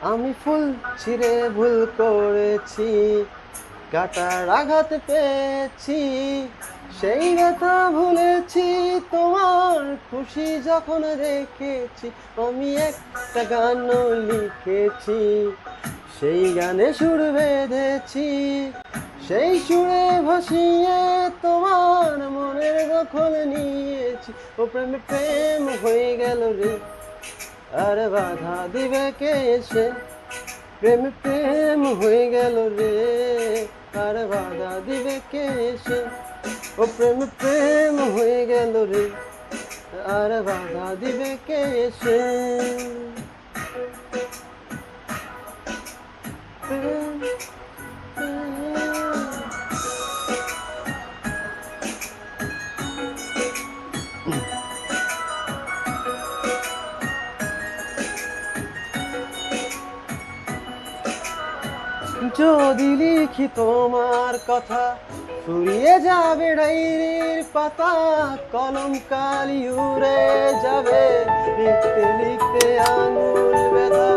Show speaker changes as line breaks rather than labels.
আমি ফুল ছিঁড়ে ভুল করেছি, কাটার আঘাত পেয়েছি, সেই ব্যথা ভুলেছি তোমার খুশি যখন রেখেছি। আমি একটা গানও লিখেছি, সেই গানে সুর বেঁধেছি, সেই সুরে ভাসিয়ে তোমার মনের দখল নিয়েছি। ও প্রেমে প্রেম হয়ে গেল রে, আর বাধা দিবে কে এসে? প্রেমে প্রেম হয়ে গেল রে, আর বাধা দিবে কে এসে? ও প্রেমে প্রেম হয়ে গেল রে, আর বাধা দিবে কে এসে? প্রেম, প্রেম। যদি লিখি তোমার কথা, ফুরিয়ে যাবে ডায়েরির পাতা, কলম কালি উড়ে যাবে, লিখতে লিখতে আঙুল ব্যথা